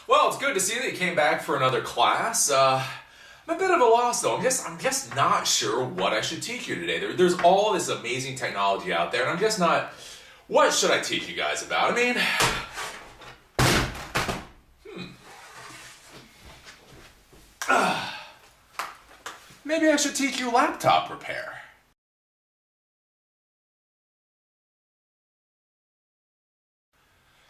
Well, it's good to see that you came back for another class. I'm a bit of a loss though. I'm just not sure what I should teach you today. There's all this amazing technology out there, and I'm just not. What should I teach you guys about? I mean, maybe I should teach you laptop repair.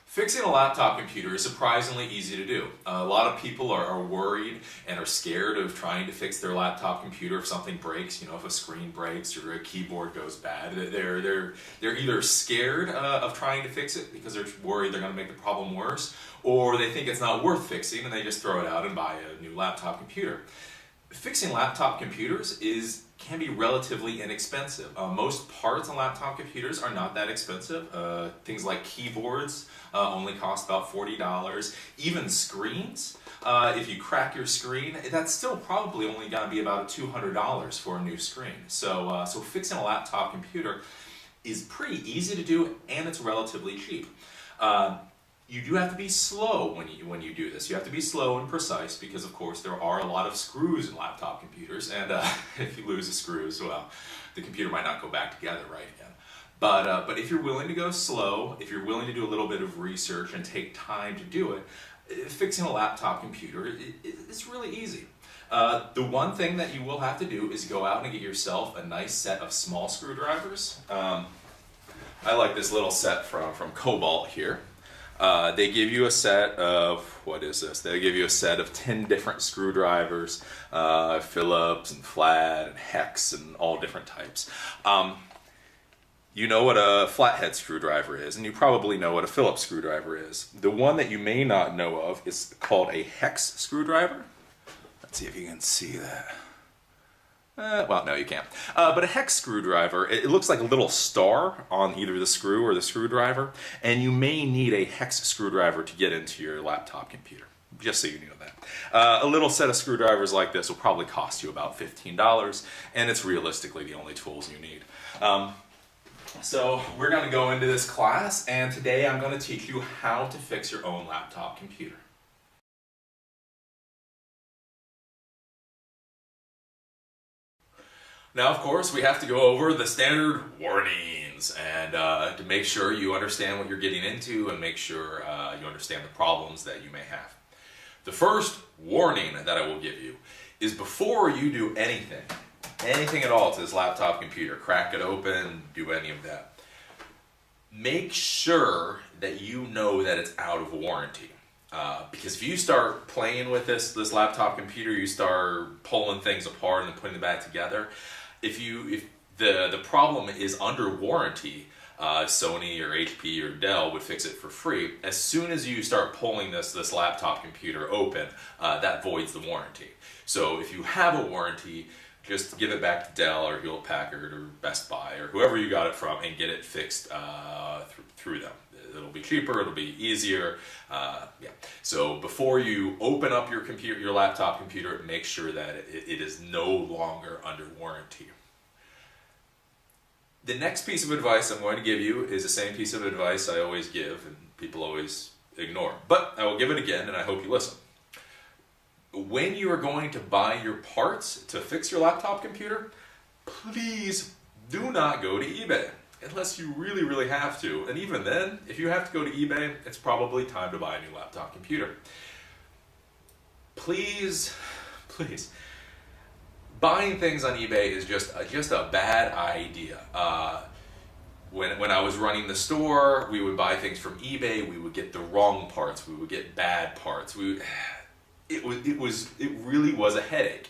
Fixing a laptop computer is surprisingly easy to do. A lot of people are worried and are scared of trying to fix their laptop computer if something breaks. You know, if a screen breaks or a keyboard goes bad, they're either scared of trying to fix it because they're worried they're going to make the problem worse, or they think it's not worth fixing and they just throw it out and buy a new laptop computer. Fixing laptop computers can be relatively inexpensive. Most parts on laptop computers are not that expensive. Things like keyboards only cost about $40. Even screens, if you crack your screen, that's still probably only going to be about $200 for a new screen. So fixing a laptop computer is pretty easy to do, and it's relatively cheap. You do have to be slow when you do this. You have to be slow and precise because, of course, there are a lot of screws in laptop computers, and if you lose the screws, well, the computer might not go back together right again. But if you're willing to go slow, if you're willing to do a little bit of research and take time to do it, fixing a laptop computer is really easy. The one thing that you will have to do is go out and get yourself a nice set of small screwdrivers. I like this little set from Cobalt here. They give you a set of, what is this? They give you a set of 10 different screwdrivers, Phillips and flat and hex and all different types. You know what a flathead screwdriver is, and you probably know what a Phillips screwdriver is. The one that you may not know of is called a hex screwdriver. Let's see if you can see that. Well, no, you can't. But a hex screwdriver, it looks like a little star on either the screw or the screwdriver, and you may need a hex screwdriver to get into your laptop computer, just so you know that. A little set of screwdrivers like this will probably cost you about $15, and it's realistically the only tools you need. So we're going to go into this class, and today I'm going to teach you how to fix your own laptop computer. Now, of course, we have to go over the standard warnings and to make sure you understand what you're getting into and make sure you understand the problems that you may have. The first warning that I will give you is before you do anything at all to this laptop computer, crack it open, do any of that, make sure that you know that it's out of warranty. Because if you start playing with this laptop computer, you start pulling things apart and putting them back together, if the problem is under warranty, Sony or HP or Dell would fix it for free. As soon as you start pulling this laptop computer open, that voids the warranty. So if you have a warranty, just give it back to Dell or Hewlett Packard or Best Buy or whoever you got it from and get it fixed through them. It'll be cheaper, it'll be easier. Yeah. So before you open up your laptop computer, make sure that it is no longer under warranty. The next piece of advice I'm going to give you is the same piece of advice I always give and people always ignore. But I will give it again and I hope you listen. When you are going to buy your parts to fix your laptop computer, please do not go to eBay. Unless you really, really have to. And even then, if you have to go to eBay, it's probably time to buy a new laptop computer. Please, buying things on eBay is just a bad idea. When I was running the store, we would buy things from eBay, we would get the wrong parts, we would get bad parts. It really was a headache.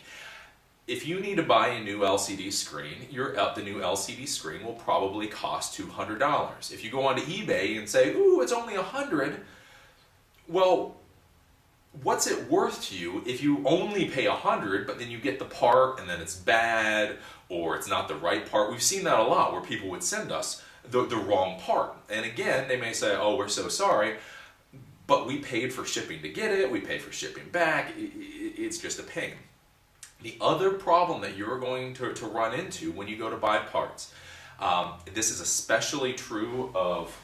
If you need to buy a new LCD screen, the new LCD screen will probably cost $200. If you go onto eBay and say, ooh, it's only $100, well, what's it worth to you if you only pay $100, but then you get the part and then it's bad or it's not the right part? We've seen that a lot where people would send us the wrong part. And again, they may say, oh, we're so sorry, but we paid for shipping to get it, we paid for shipping back, it's just a pain. The other problem that you're going to run into when you go to buy parts, this is especially true of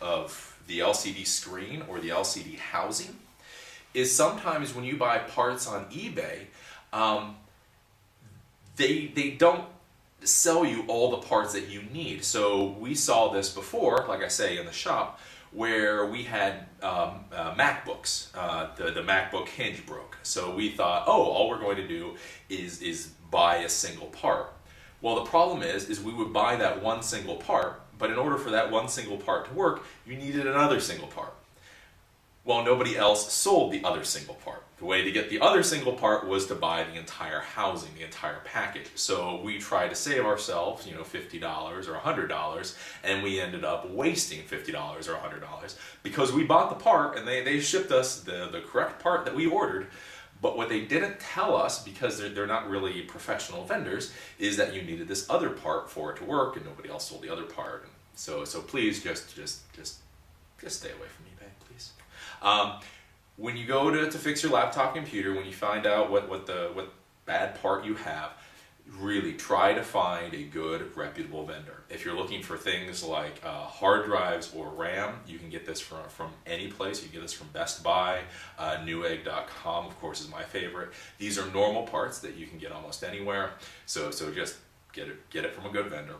the LCD screen or the LCD housing, is sometimes when you buy parts on eBay, they don't sell you all the parts that you need. So we saw this before, like I say, in the shop, where we had MacBooks. The MacBook hinge broke. So we thought, oh, all we're going to do is buy a single part. Well, the problem is we would buy that one single part, but in order for that one single part to work, you needed another single part. Well, nobody else sold the other single part. The way to get the other single part was to buy the entire housing, the entire package. So we tried to save ourselves, $50 or $100, and we ended up wasting $50 or $100 because we bought the part and they shipped us the correct part that we ordered. But what they didn't tell us, because they're not really professional vendors, is that you needed this other part for it to work, and nobody else sold the other part. And so please just stay away from eBay, please. When you go to fix your laptop computer, when you find out what bad part you have, really try to find a good, reputable vendor. If you're looking for things like hard drives or RAM, you can get this from any place. You can get this from Best Buy, Newegg.com, of course, is my favorite. These are normal parts that you can get almost anywhere, so just get it from a good vendor.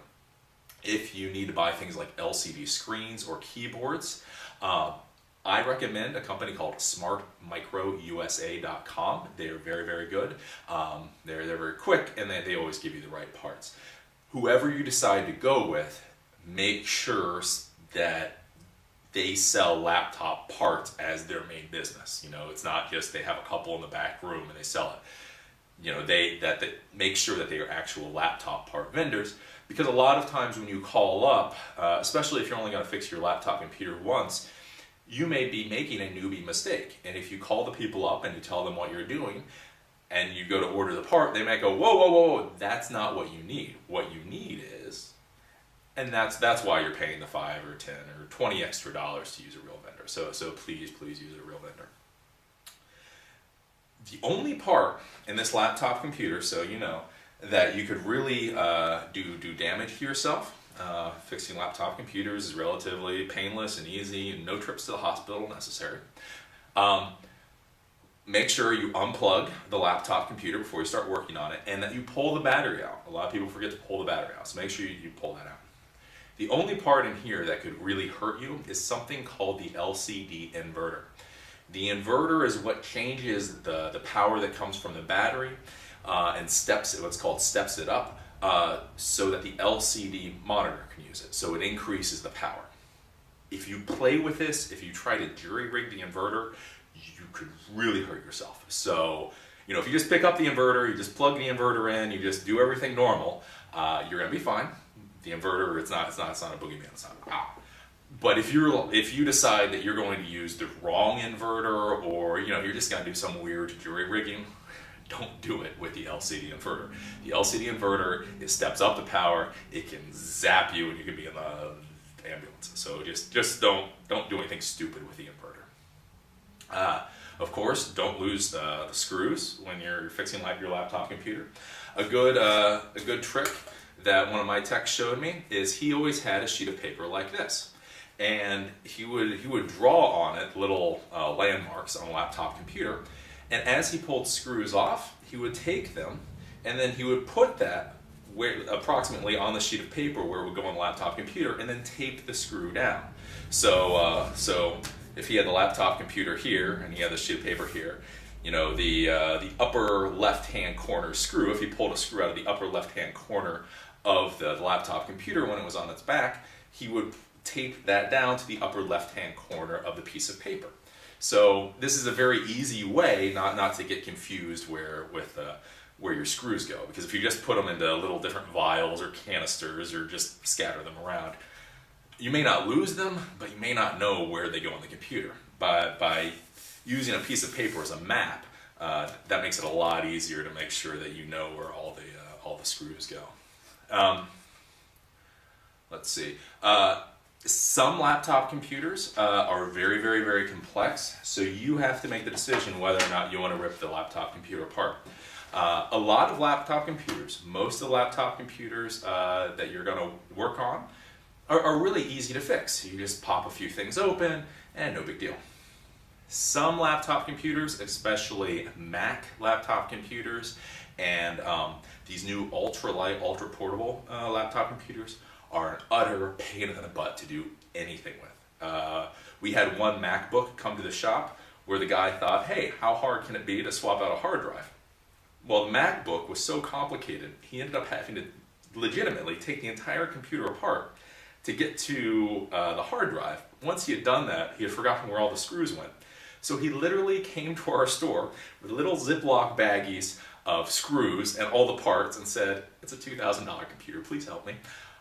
If you need to buy things like LCD screens or keyboards, I recommend a company called smartmicrousa.com. They're very, very good. They're very quick, and they always give you the right parts. Whoever you decide to go with, make sure that they sell laptop parts as their main business. It's not just they have a couple in the back room and they sell it. They make sure that they are actual laptop part vendors, because a lot of times when you call up, especially if you're only going to fix your laptop computer once, you may be making a newbie mistake. And if you call the people up and you tell them what you're doing and you go to order the part, they might go, whoa, whoa, whoa, that's not what you need. What you need is, and that's why you're paying the $5 or $10 or $20 extra dollars to use a real vendor. So please use a real vendor. The only part in this laptop computer, so you know, that you could really do damage to yourself. Fixing laptop computers is relatively painless and easy, and no trips to the hospital necessary. Make sure you unplug the laptop computer before you start working on it, and that you pull the battery out. A lot of people forget to pull the battery out, so make sure you pull that out. The only part in here that could really hurt you is something called the LCD inverter. The inverter is what changes the power that comes from the battery and steps it up. So that the LCD monitor can use it. So it increases the power. If you play with this, if you try to jury-rig the inverter, you could really hurt yourself. So, if you just pick up the inverter, you just plug the inverter in, you just do everything normal, you're going to be fine. The inverter, it's not a boogeyman, it's not. But if you decide that you're going to use the wrong inverter, or you're just going to do some weird jury-rigging, don't do it with the LCD inverter. The LCD inverter, it steps up the power, it can zap you, and you can be in the ambulance. So just don't do anything stupid with the inverter. Of course, don't lose the screws when you're fixing your laptop computer. A good trick that one of my techs showed me is he always had a sheet of paper like this, and he would draw on it little landmarks on a laptop computer. And as he pulled screws off, he would take them, and then he would put that approximately on the sheet of paper where it would go on the laptop computer, and then tape the screw down. So if he had the laptop computer here, and he had the sheet of paper here, the upper left-hand corner screw, if he pulled a screw out of the upper left-hand corner of the laptop computer when it was on its back, he would tape that down to the upper left-hand corner of the piece of paper. So this is a very easy way not to get confused where your screws go, because if you just put them into little different vials or canisters or just scatter them around, you may not lose them, but you may not know where they go on the computer. By using a piece of paper as a map, that makes it a lot easier to make sure that you know where all the screws go. Let's see. Some laptop computers are very, very, very complex, so you have to make the decision whether or not you want to rip the laptop computer apart. A lot of laptop computers, most of the laptop computers that you're going to work on, are really easy to fix. You just pop a few things open, and no big deal. Some laptop computers, especially Mac laptop computers, and these new ultra-light, ultra-portable laptop computers are an utter pain in the butt to do anything with. We had one MacBook come to the shop where the guy thought, hey, how hard can it be to swap out a hard drive? Well, the MacBook was so complicated, he ended up having to legitimately take the entire computer apart to get to the hard drive. Once he had done that, he had forgotten where all the screws went. So he literally came to our store with little Ziploc baggies of screws and all the parts and said, it's a $2,000 computer, please help me.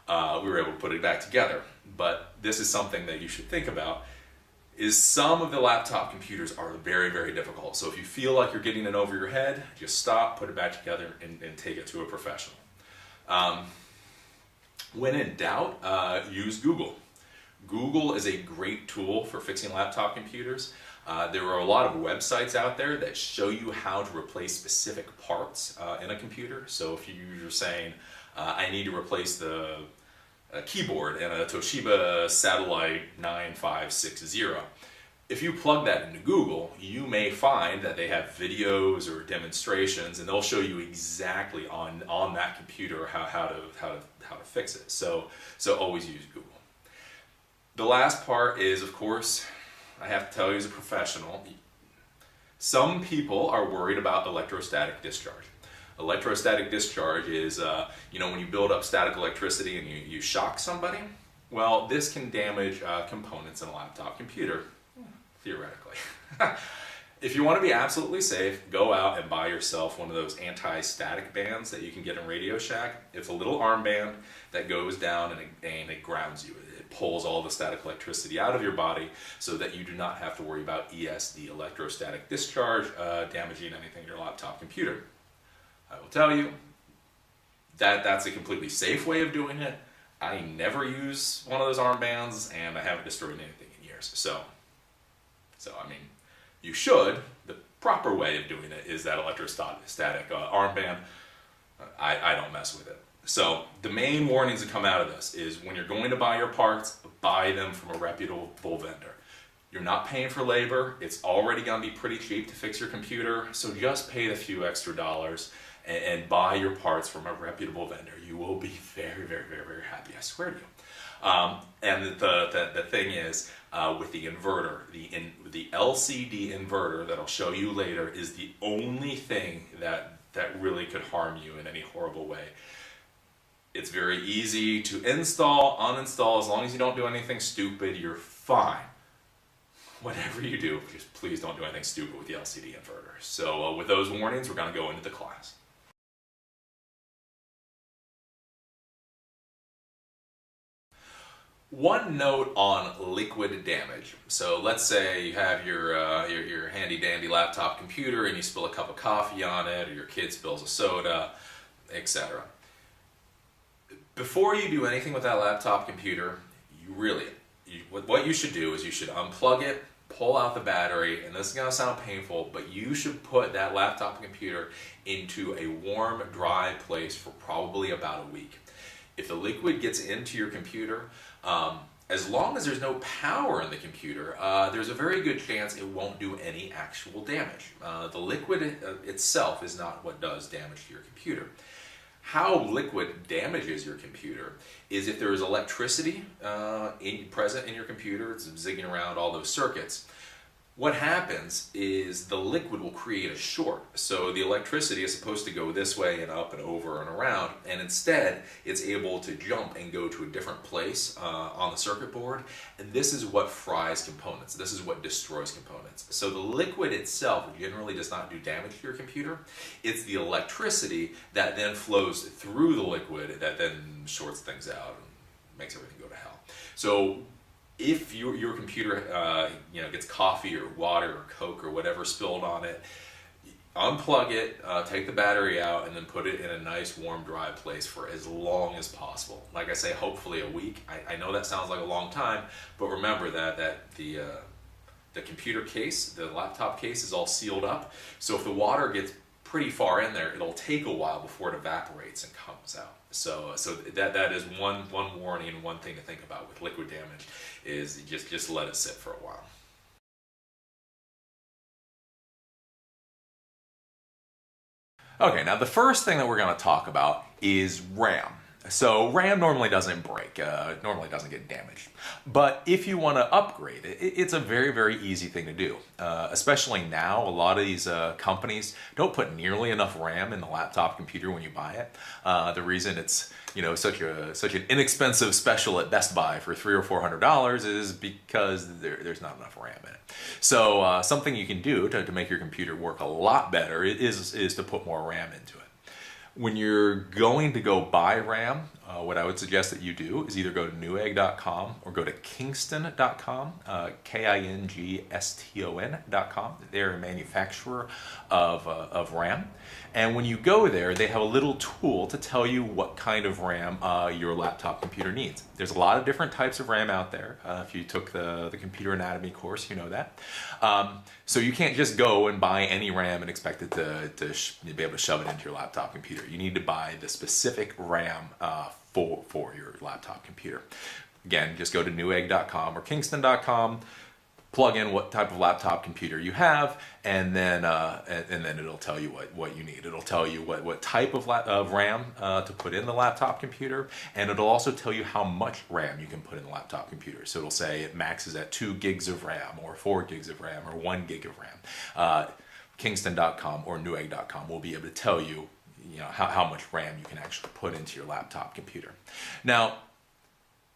We were able to put it back together. But this is something that you should think about, is some of the laptop computers are very, very difficult. So if you feel like you're getting it over your head, just stop, put it back together, and take it to a professional. When in doubt, use Google. Google is a great tool for fixing laptop computers. There are a lot of websites out there that show you how to replace specific parts in a computer. So if you're saying, I need to replace the keyboard in a Toshiba Satellite 9560, if you plug that into Google, you may find that they have videos or demonstrations, and they'll show you exactly on that computer how to fix it. So always use Google. The last part is, of course, I have to tell you as a professional, some people are worried about electrostatic discharge. Electrostatic discharge is, when you build up static electricity and you shock somebody, well, this can damage components in a laptop computer, theoretically. If you want to be absolutely safe, go out and buy yourself one of those anti-static bands that you can get in Radio Shack. It's a little armband that goes down and it grounds you. It pulls all the static electricity out of your body so that you do not have to worry about ESD, electrostatic discharge, damaging anything in your laptop computer. I will tell you that that's a completely safe way of doing it. I never use one of those armbands, and I haven't destroyed anything in years. So I mean, you should. The proper way of doing it is that electrostatic armband. I don't mess with it. So the main warnings that come out of this is when you're going to buy your parts, buy them from a reputable vendor. You're not paying for labor. It's already going to be pretty cheap to fix your computer, so just pay the few extra dollars and buy your parts from a reputable vendor. You will be very, very, very, very happy, I swear to you. And the thing is, with the inverter, the LCD inverter that I'll show you later is the only thing that really could harm you in any horrible way. It's very easy to install, uninstall. As long as you don't do anything stupid, you're fine. Whatever you do, just please don't do anything stupid with the LCD inverter. So with those warnings, we're going to go into the class. One note on liquid damage. So let's say you have your handy dandy laptop computer and you spill a cup of coffee on it, or your kid spills a soda, etc. Before you do anything with that laptop computer, what you should do is you should unplug it, pull out the battery, and this is going to sound painful, but you should put that laptop computer into a warm, dry place for probably about a week. If the liquid gets into your computer, as long as there's no power in the computer, there's a very good chance it won't do any actual damage. The liquid itself is not what does damage to your computer. How liquid damages your computer is if there is electricity present in your computer, it's zigging around all those circuits. What happens is the liquid will create a short. So the electricity is supposed to go this way and up and over and around, and instead it's able to jump and go to a different place on the circuit board, and this is what fries components. This is what destroys components. So the liquid itself generally does not do damage to your computer. It's the electricity that then flows through the liquid that then shorts things out and makes everything go to hell. So if your computer gets coffee or water or Coke or whatever spilled on it, unplug it, take the battery out, and then put it in a nice warm dry place for as long as possible. Like I say, hopefully a week. I know that sounds like a long time, but remember that the computer case, the laptop case, is all sealed up. So if the water gets pretty far in there, it'll take a while before it evaporates and comes out. So that is one warning and one thing to think about with liquid damage is just let it sit for a while. Okay, now the first thing that we're going to talk about is RAM. So RAM normally doesn't break, normally doesn't get damaged. But if you want to upgrade it, it's a very, very easy thing to do. Especially now, a lot of these companies don't put nearly enough RAM in the laptop computer when you buy it. The reason it's such an inexpensive special at Best Buy for $300 or $400 is because there's not enough RAM in it. So something you can do to make your computer work a lot better is to put more RAM into it. When you're going to go buy RAM, what I would suggest that you do is either go to newegg.com or go to kingston.com, kingston.com. They're a manufacturer of RAM. And when you go there, they have a little tool to tell you what kind of RAM your laptop computer needs. There's a lot of different types of RAM out there. If you took the computer anatomy course, you know that. So you can't just go and buy any RAM and expect it to be able to shove it into your laptop computer. You need to buy the specific RAM for your laptop computer. Again, just go to newegg.com or kingston.com, plug in what type of laptop computer you have, and then it'll tell you what you need. It'll tell you what type of RAM to put in the laptop computer, and it'll also tell you how much RAM you can put in the laptop computer. So it'll say it maxes at 2 gigs of RAM, or 4 gigs of RAM, or 1 gig of RAM. Kingston.com or newegg.com will be able to tell you, how much RAM you can actually put into your laptop computer. Now,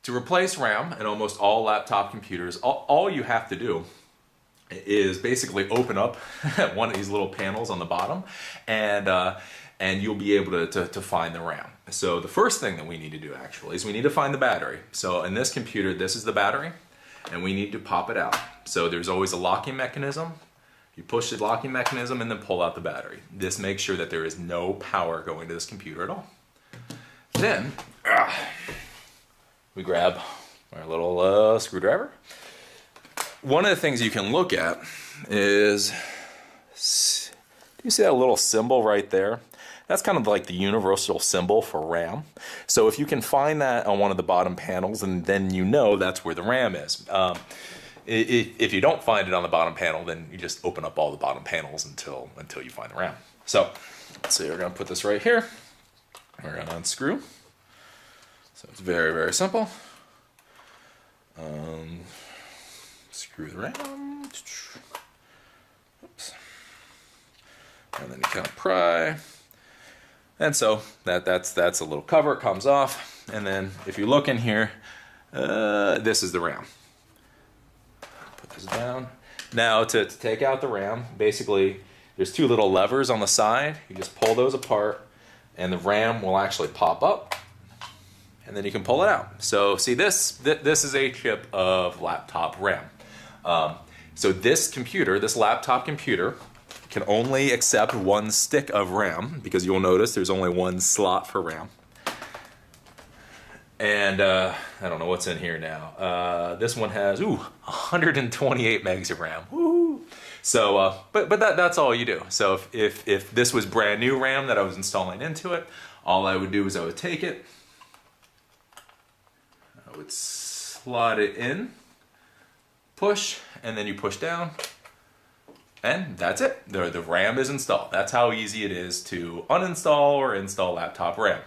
to replace RAM in almost all laptop computers, all you have to do is basically open up one of these little panels on the bottom, and you'll be able to find the RAM. So the first thing that we need to do actually is we need to find the battery. So in this computer, this is the battery, and we need to pop it out. So there's always a locking mechanism. You push the locking mechanism and then pull out the battery. This makes sure that there is no power going to this computer at all. Then we grab our little screwdriver. One of the things you can look at is, do you see that little symbol right there? That's kind of like the universal symbol for RAM. So if you can find that on one of the bottom panels, and then that's where the RAM is. If you don't find it on the bottom panel, then you just open up all the bottom panels until you find the RAM. So let's see, we're going to put this right here. We're going to unscrew. So it's very, very simple. Screw the RAM. Oops. And then you kind of pry. And so that's a little cover. It comes off. And then if you look in here, this is the RAM. Put this down. Now to take out the RAM, basically there's two little levers on the side. You just pull those apart and the RAM will actually pop up. And then you can pull it out. So see, this is a chip of laptop RAM. So this computer, this laptop computer, can only accept one stick of RAM, because you'll notice there's only one slot for RAM. And I don't know what's in here now. This one has 128 megs of RAM. Woo! So, but that's all you do. So if this was brand new RAM that I was installing into it, all I would do is I would take it, I would slot it in, push, and then you push down, and that's it. The RAM is installed. That's how easy it is to uninstall or install laptop RAM.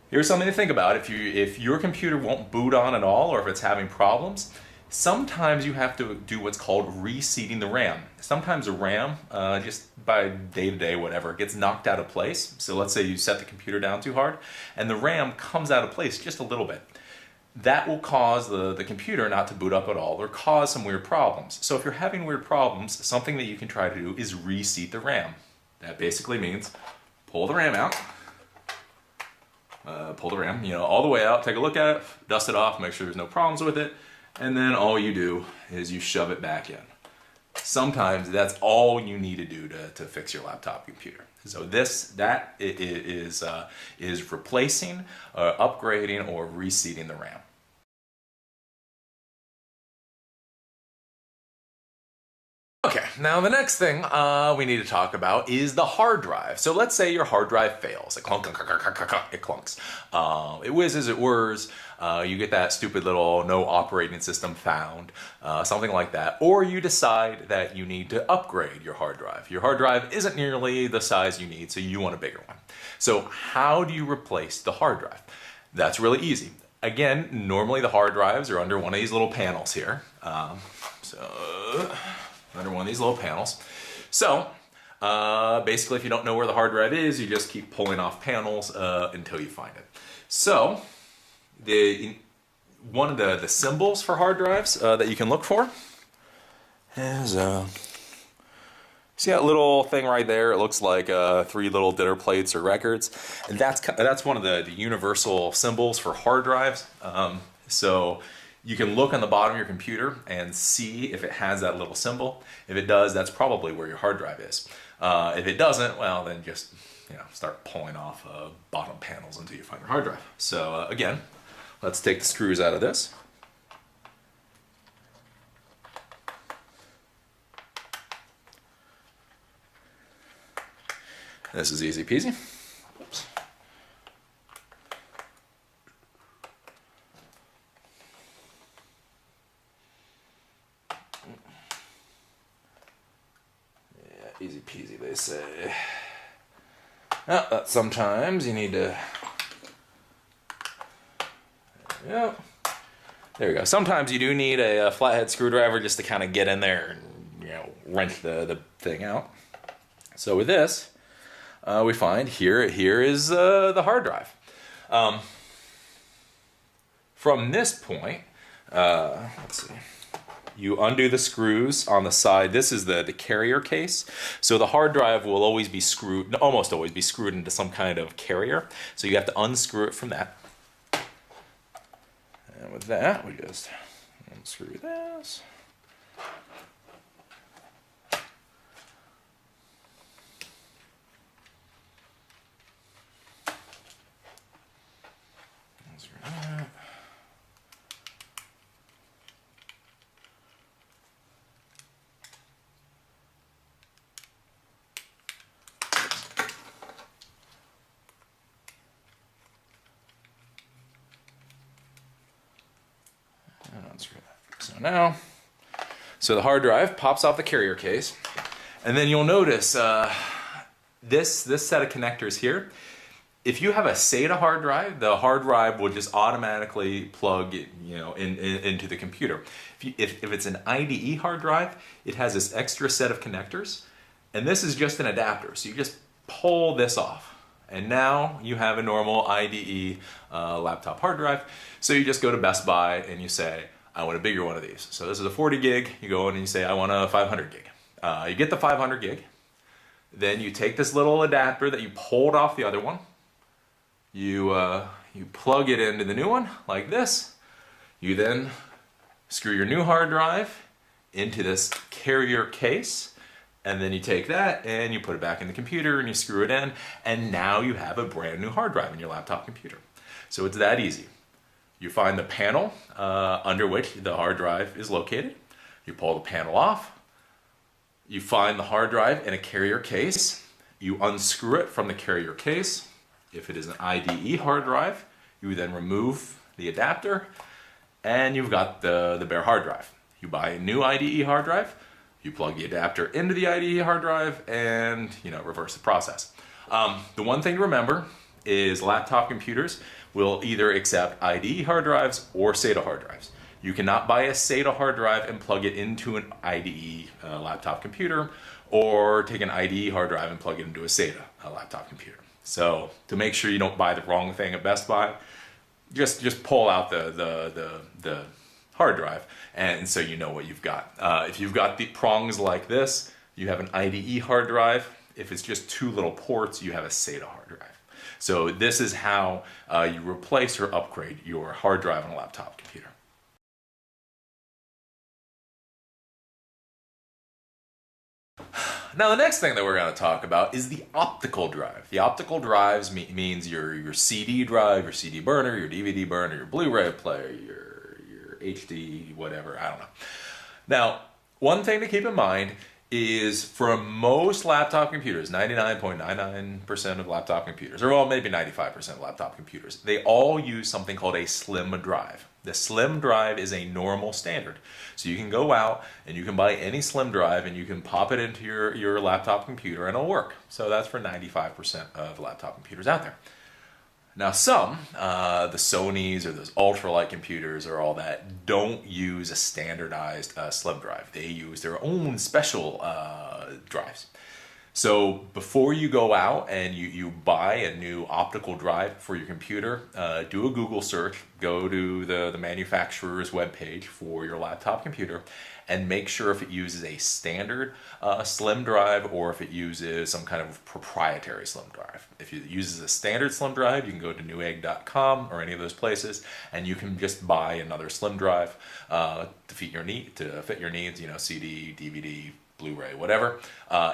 Here's something to think about. If your computer won't boot on at all, or if it's having problems, sometimes you have to do what's called reseating the RAM. Sometimes the RAM, just by day-to-day whatever, gets knocked out of place. So let's say you set the computer down too hard, and the RAM comes out of place just a little bit. That will cause the computer not to boot up at all, or cause some weird problems. So if you're having weird problems, something that you can try to do is reseat the RAM. That basically means pull the RAM out, pull the RAM, all the way out, take a look at it, dust it off, make sure there's no problems with it, and then all you do is you shove it back in. Sometimes that's all you need to do to fix your laptop computer. So that is replacing, upgrading, or reseating the RAM. Okay, now the next thing we need to talk about is the hard drive. So let's say your hard drive fails. It clunks. It whizzes, it whirs. You get that stupid little no operating system found, something like that. Or you decide that you need to upgrade your hard drive. Your hard drive isn't nearly the size you need, so you want a bigger one. So how do you replace the hard drive? That's really easy. Again, normally the hard drives are under one of these little panels here. Under one of these little panels. So basically, if you don't know where the hard drive is, you just keep pulling off panels until you find it. So one of the symbols for hard drives that you can look for is see that little thing right there? It looks like 3 little dinner plates or records, and that's one of the universal symbols for hard drives. So you can look on the bottom of your computer and see if it has that little symbol. If it does, that's probably where your hard drive is. If it doesn't, well, then just start pulling off bottom panels until you find your hard drive. So again, let's take the screws out of this. This is easy peasy. Oops. Easy peasy, they say. But sometimes you need to. There we go. Sometimes you do need a flathead screwdriver just to kind of get in there and wrench the thing out. So with this, we find here is the hard drive. From this point, let's see. You undo the screws on the side. This is the carrier case. So the hard drive will always be screwed, almost always be screwed into some kind of carrier. So you have to unscrew it from that. And with that, we just unscrew this. Unscrew that. So the hard drive pops off the carrier case, and then you'll notice this set of connectors here. If you have a SATA hard drive, the hard drive will just automatically plug into the computer. If it's an IDE hard drive, it has this extra set of connectors, and this is just an adapter. So you just pull this off, and now you have a normal IDE laptop hard drive. So you just go to Best Buy and you say, I want a bigger one of these. So this is a 40 gig. You go in and you say, I want a 500 gig. You get the 500 gig. Then you take this little adapter that you pulled off the other one. You plug it into the new one like this. You then screw your new hard drive into this carrier case. And then you take that and you put it back in the computer and you screw it in. And now you have a brand new hard drive in your laptop computer. So it's that easy. You find the panel under which the hard drive is located. You pull the panel off. You find the hard drive in a carrier case. You unscrew it from the carrier case. If it is an IDE hard drive, you then remove the adapter and you've got the bare hard drive. You buy a new IDE hard drive. You plug the adapter into the IDE hard drive and reverse the process. The one thing to remember is laptop computers will either accept IDE hard drives or SATA hard drives. You cannot buy a SATA hard drive and plug it into an IDE laptop computer, or take an IDE hard drive and plug it into a SATA laptop computer. So to make sure you don't buy the wrong thing at Best Buy, just pull out the hard drive, and so you know what you've got. If you've got the prongs like this, you have an IDE hard drive. If it's just 2 little ports, you have a SATA hard drive. So this is how you replace or upgrade your hard drive on a laptop computer. Now the next thing that we're going to talk about is the optical drive. The optical drives means your CD drive, your CD burner, your DVD burner, your Blu-ray player, your HD, whatever, I don't know. Now, one thing to keep in mind is for most laptop computers, 99.99% of laptop computers, or well, maybe 95% of laptop computers, they all use something called a slim drive. The slim drive is a normal standard. So you can go out and you can buy any slim drive and you can pop it into your laptop computer and it'll work. So that's for 95% of laptop computers out there. Now some, the Sonys or those ultralight computers or all that, don't use a standardized slim drive. They use their own special drives. So before you go out and you buy a new optical drive for your computer, do a Google search, go to the manufacturer's webpage for your laptop computer, and make sure if it uses a standard slim drive or if it uses some kind of proprietary slim drive. If it uses a standard slim drive, you can go to newegg.com or any of those places, and you can just buy another slim drive to fit your needs, you know, CD, DVD, Blu-ray, whatever.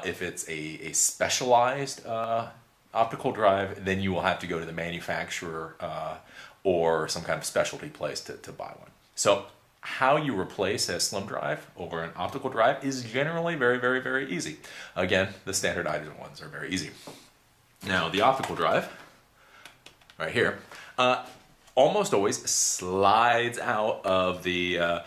If it's a specialized optical drive, then you will have to go to the manufacturer or some kind of specialty place to buy one. So how you replace a slim drive over an optical drive is generally very, very, very easy. Again, the standardized ones are very easy. Now, the optical drive, right here, almost always slides out of the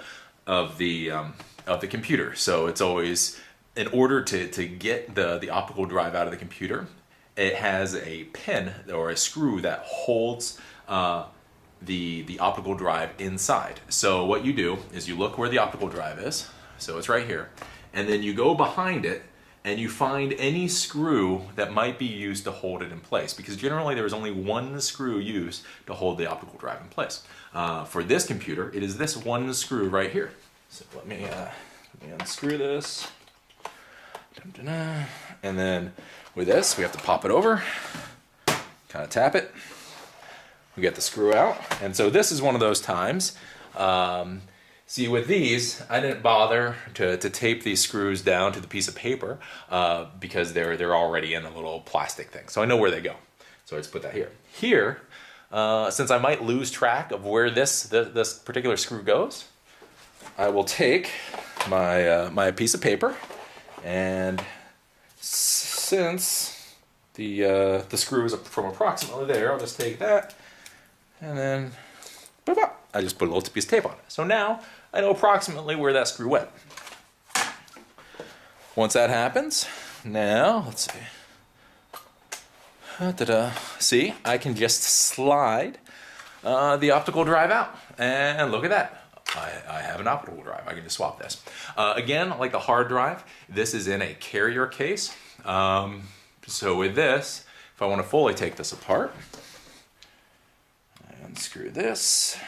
computer. So it's always, in order to get the optical drive out of the computer, it has a pin or a screw that holds the optical drive inside. So what you do is you look where the optical drive is, so it's right here, and then you go behind it and you find any screw that might be used to hold it in place, because generally there is only one screw used to hold the optical drive in place. For this computer, it is this one screw right here. So let me unscrew this. And then with this, we have to pop it over, kind of tap it. We get the screw out. And so this is one of those times. See, with these, I didn't bother to tape these screws down to the piece of paper because they're already in a little plastic thing. So I know where they go. So I just put that here. Here, since I might lose track of where this particular screw goes, I will take my piece of paper, and since the screw is from approximately there, I'll just take that, and then I just put a little piece of tape on it. So now I know approximately where that screw went. Once that happens, now let's see. See, I can just slide the optical drive out, and look at that. I have an optical drive. I can just swap this. Again, like the hard drive, this is in a carrier case. So with this, if I want to fully take this apart, I unscrew this.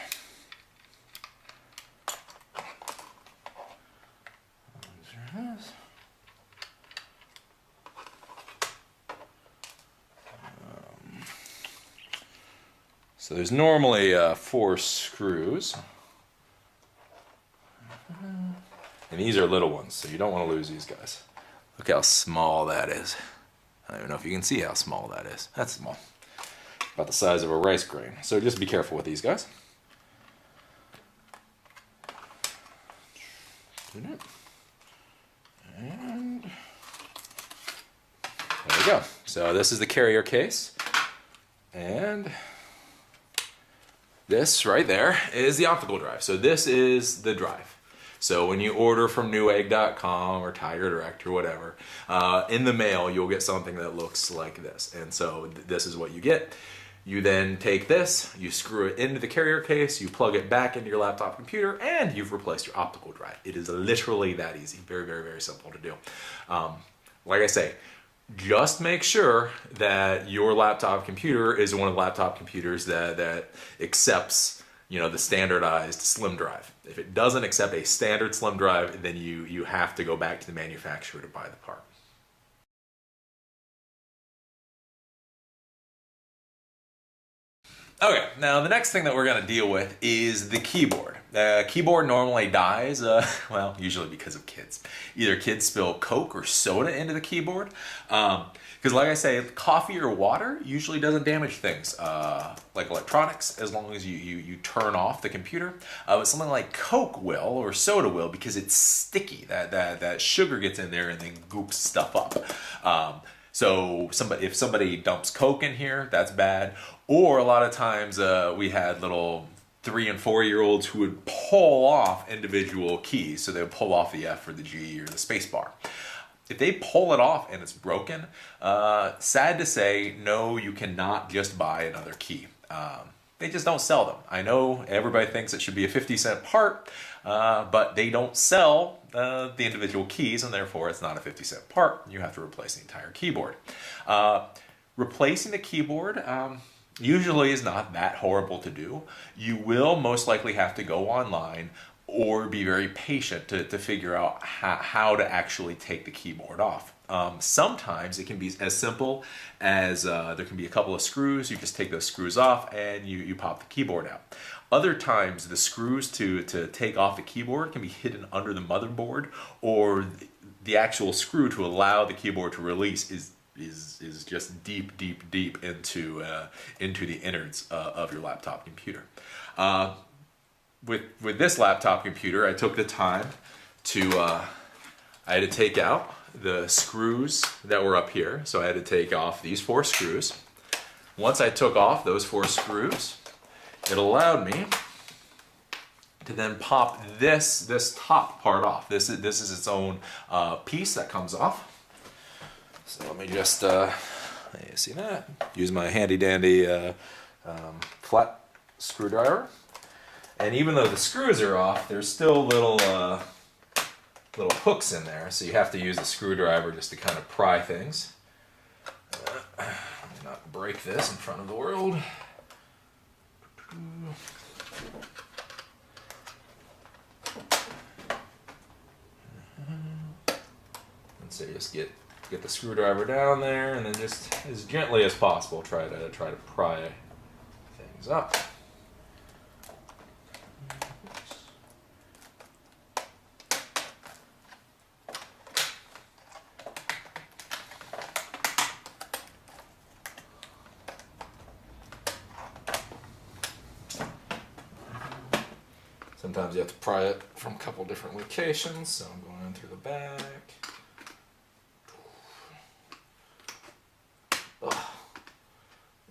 So there's normally 4 screws. And these are little ones, so you don't want to lose these guys. Look how small that is. I don't even know if you can see how small that is. That's small. About the size of a rice grain. So just be careful with these guys. And there we go. So this is the carrier case. And this right there is the optical drive. So this is the drive. So when you order from newegg.com or Tiger Direct or whatever, in the mail you'll get something that looks like this. And so this is what you get. You then take this, you screw it into the carrier case, you plug it back into your laptop computer, and you've replaced your optical drive. It is literally that easy. Very, very, very simple to do. Like I say, just make sure that your laptop computer is one of the laptop computers that accepts, you know, the standardized slim drive. If it doesn't accept a standard slim drive, then you have to go back to the manufacturer to buy the part. Okay, now the next thing that we're going to deal with is the keyboard. Keyboard normally dies, well, usually because of kids. Either kids spill Coke or soda into the keyboard. Because like I say, coffee or water usually doesn't damage things, like electronics, as long as you turn off the computer. But something like Coke will, or soda will, because it's sticky. That sugar gets in there and then goops stuff up. So if somebody dumps Coke in here, that's bad. Or a lot of times we had little 3- and 4-year-olds who would pull off individual keys. So they would pull off the F or the G or the space bar. If they pull it off and it's broken, sad to say, no, you cannot just buy another key. They just don't sell them. I know everybody thinks it should be a 50-cent part, but they don't sell the individual keys, and therefore it's not a 50-cent part. You have to replace the entire keyboard. Replacing the keyboard usually is not that horrible to do. You will most likely have to go online or be very patient to figure out how to actually take the keyboard off. Sometimes it can be as simple as there can be a couple of screws. You just take those screws off and you pop the keyboard out. Other times the screws to take off the keyboard can be hidden under the motherboard, or the actual screw to allow the keyboard to release is just deep into the innards of your laptop computer. With this laptop computer, I took the time to, I had to take out the screws that were up here. So I had to take off these 4 screws. Once I took off those 4 screws, it allowed me to then pop this top part off. This is its own piece that comes off. So let me just, you see that? Use my handy dandy flat screwdriver. And even though the screws are off, there's still little hooks in there, so you have to use a screwdriver just to kind of pry things. Let me not break this in front of the world. And so you just get the screwdriver down there, and then just as gently as possible try to pry things up. Sometimes you have to pry it from a couple different locations, so I'm going in through the back. Oh,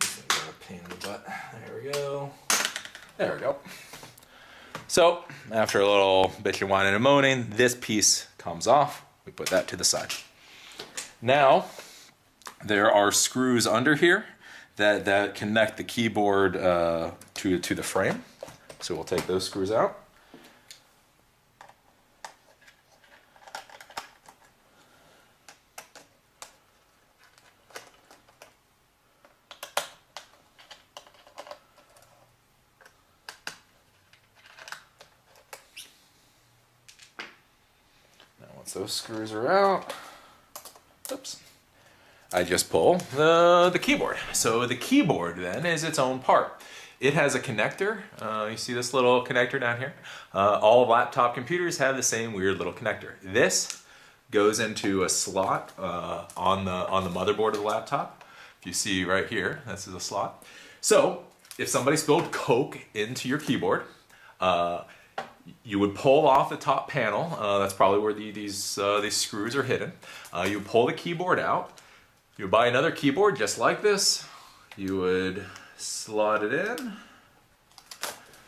these things are a pain in the butt. There we go. There we go. So, after a little bitchin', whining, and moaning, this piece comes off. We put that to the side. Now, there are screws under here that connect the keyboard to the frame. So we'll take those screws out. Now once those screws are out, oops, I just pull the keyboard. So the keyboard then is its own part. It has a connector. You see this little connector down here? All laptop computers have the same weird little connector. This goes into a slot on the motherboard of the laptop. If you see right here, this is a slot. So if somebody spilled Coke into your keyboard, you would pull off the top panel. That's probably where these screws are hidden. You pull the keyboard out. You would buy another keyboard just like this. You would slot it in.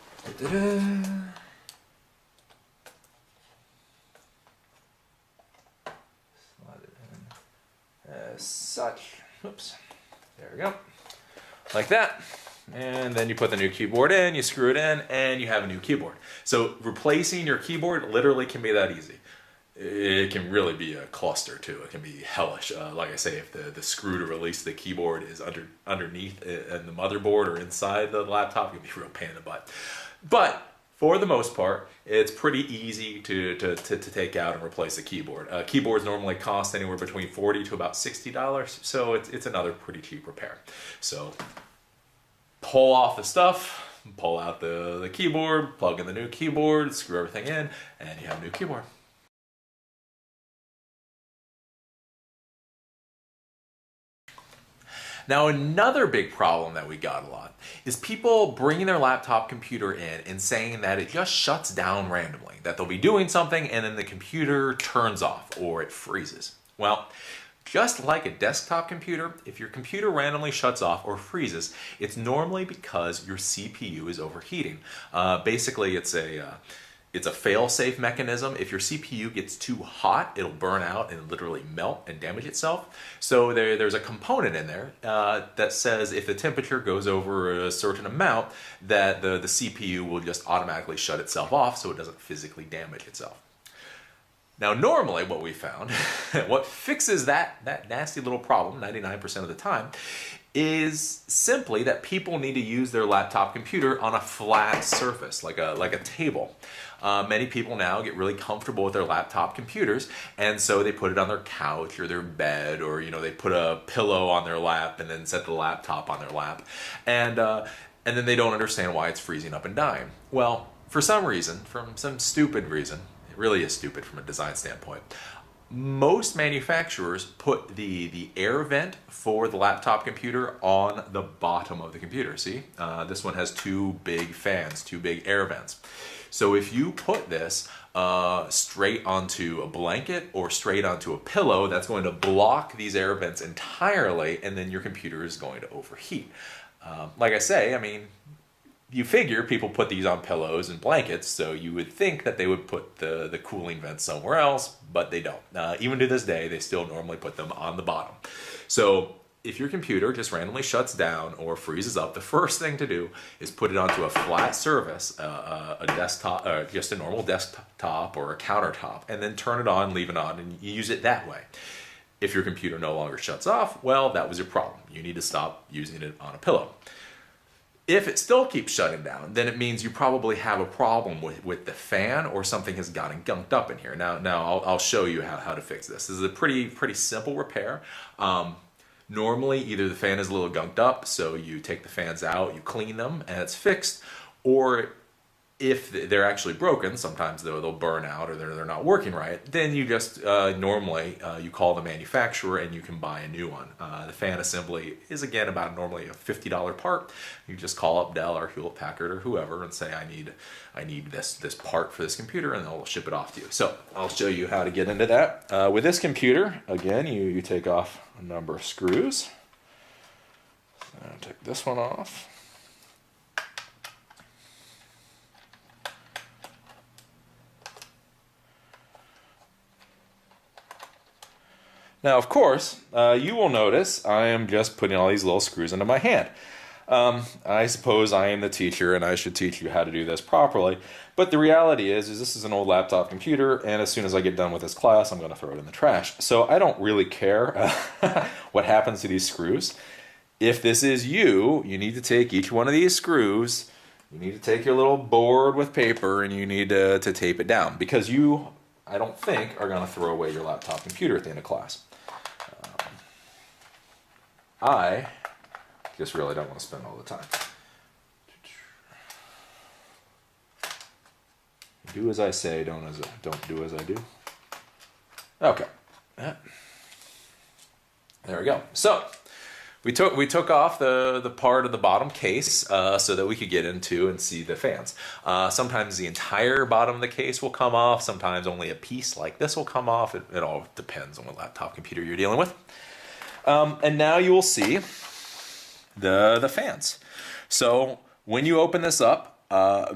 Slot it in as such. Oops. There we go. Like that. And then you put the new keyboard in, you screw it in, and you have a new keyboard. So replacing your keyboard literally can be that easy. It can really be a cluster too. It can be hellish. Like I say, if the screw to release the keyboard is underneath in the motherboard or inside the laptop, it can be a real pain in the butt. But for the most part, it's pretty easy to take out and replace a keyboard. Keyboards normally cost anywhere between $40 to about $60, so it's another pretty cheap repair. So pull off the stuff, pull out the keyboard, plug in the new keyboard, screw everything in, and you have a new keyboard. Now, another big problem that we got a lot is people bringing their laptop computer in and saying that it just shuts down randomly, that they'll be doing something and then the computer turns off or it freezes. Well, just like a desktop computer, if your computer randomly shuts off or freezes, it's normally because your CPU is overheating. Basically, it's a fail-safe mechanism. If your CPU gets too hot, it'll burn out and literally melt and damage itself. So there's a component in there that says if the temperature goes over a certain amount, that the CPU will just automatically shut itself off so it doesn't physically damage itself. Now, normally what we found, what fixes that nasty little problem 99% of the time, is simply that people need to use their laptop computer on a flat surface, like a table. Many people now get really comfortable with their laptop computers, and so they put it on their couch or their bed, or they put a pillow on their lap and then set the laptop on their lap, and then they don't understand why it's freezing up and dying. Well, for some reason, from some stupid reason, it really is stupid from a design standpoint, most manufacturers put the air vent for the laptop computer on the bottom of the computer. See, this one has two big fans, two big air vents. So if you put this straight onto a blanket or straight onto a pillow, that's going to block these air vents entirely, and then your computer is going to overheat. Like I say, I mean, you figure people put these on pillows and blankets, so you would think that they would put the cooling vents somewhere else, but they don't. Even to this day, they still normally put them on the bottom. So if your computer just randomly shuts down or freezes up, the first thing to do is put it onto a flat surface, a desktop, just a normal desktop or a countertop, and then turn it on, leave it on, and you use it that way. If your computer no longer shuts off, well, that was your problem. You need to stop using it on a pillow. If it still keeps shutting down, then it means you probably have a problem with the fan, or something has gotten gunked up in here. Now I'll show you how to fix this. This is a pretty simple repair. Normally, either the fan is a little gunked up, so you take the fans out, you clean them, and it's fixed, or if they're actually broken, sometimes they'll burn out or they're not working right, then you just normally you call the manufacturer and you can buy a new one. The fan assembly is, again, about normally a $50 part. You just call up Dell or Hewlett-Packard or whoever and say, I need this part for this computer, and they'll ship it off to you. So I'll show you how to get into that. With this computer, again, you take off a number of screws. So I'll take this one off. Now, of course, you will notice I am just putting all these little screws into my hand. I suppose I am the teacher and I should teach you how to do this properly, but the reality is this is an old laptop computer, and as soon as I get done with this class, I'm going to throw it in the trash. So I don't really care what happens to these screws. If this is you, you need to take each one of these screws, you need to take your little board with paper, and you need to tape it down, because you, I don't think, are going to throw away your laptop computer at the end of class. I just really don't want to spend all the time. Do as I say, don't do as I do. Okay. There we go. So we took off the part of the bottom case so that we could get into and see the fans. Sometimes the entire bottom of the case will come off. Sometimes only a piece like this will come off. It all depends on what laptop computer you're dealing with. And now you will see the fans. So when you open this up,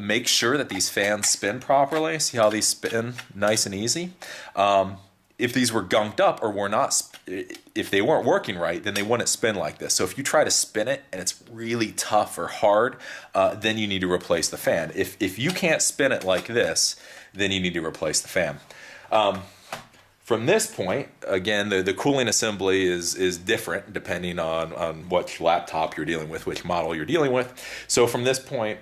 make sure that these fans spin properly. See how these spin nice and easy? If these were gunked up or were not, if they weren't working right, then they wouldn't spin like this. So if you try to spin it and it's really tough or hard, then you need to replace the fan. If you can't spin it like this, then you need to replace the fan. From this point, again, the cooling assembly is different depending on what laptop you're dealing with, which model you're dealing with. So from this point,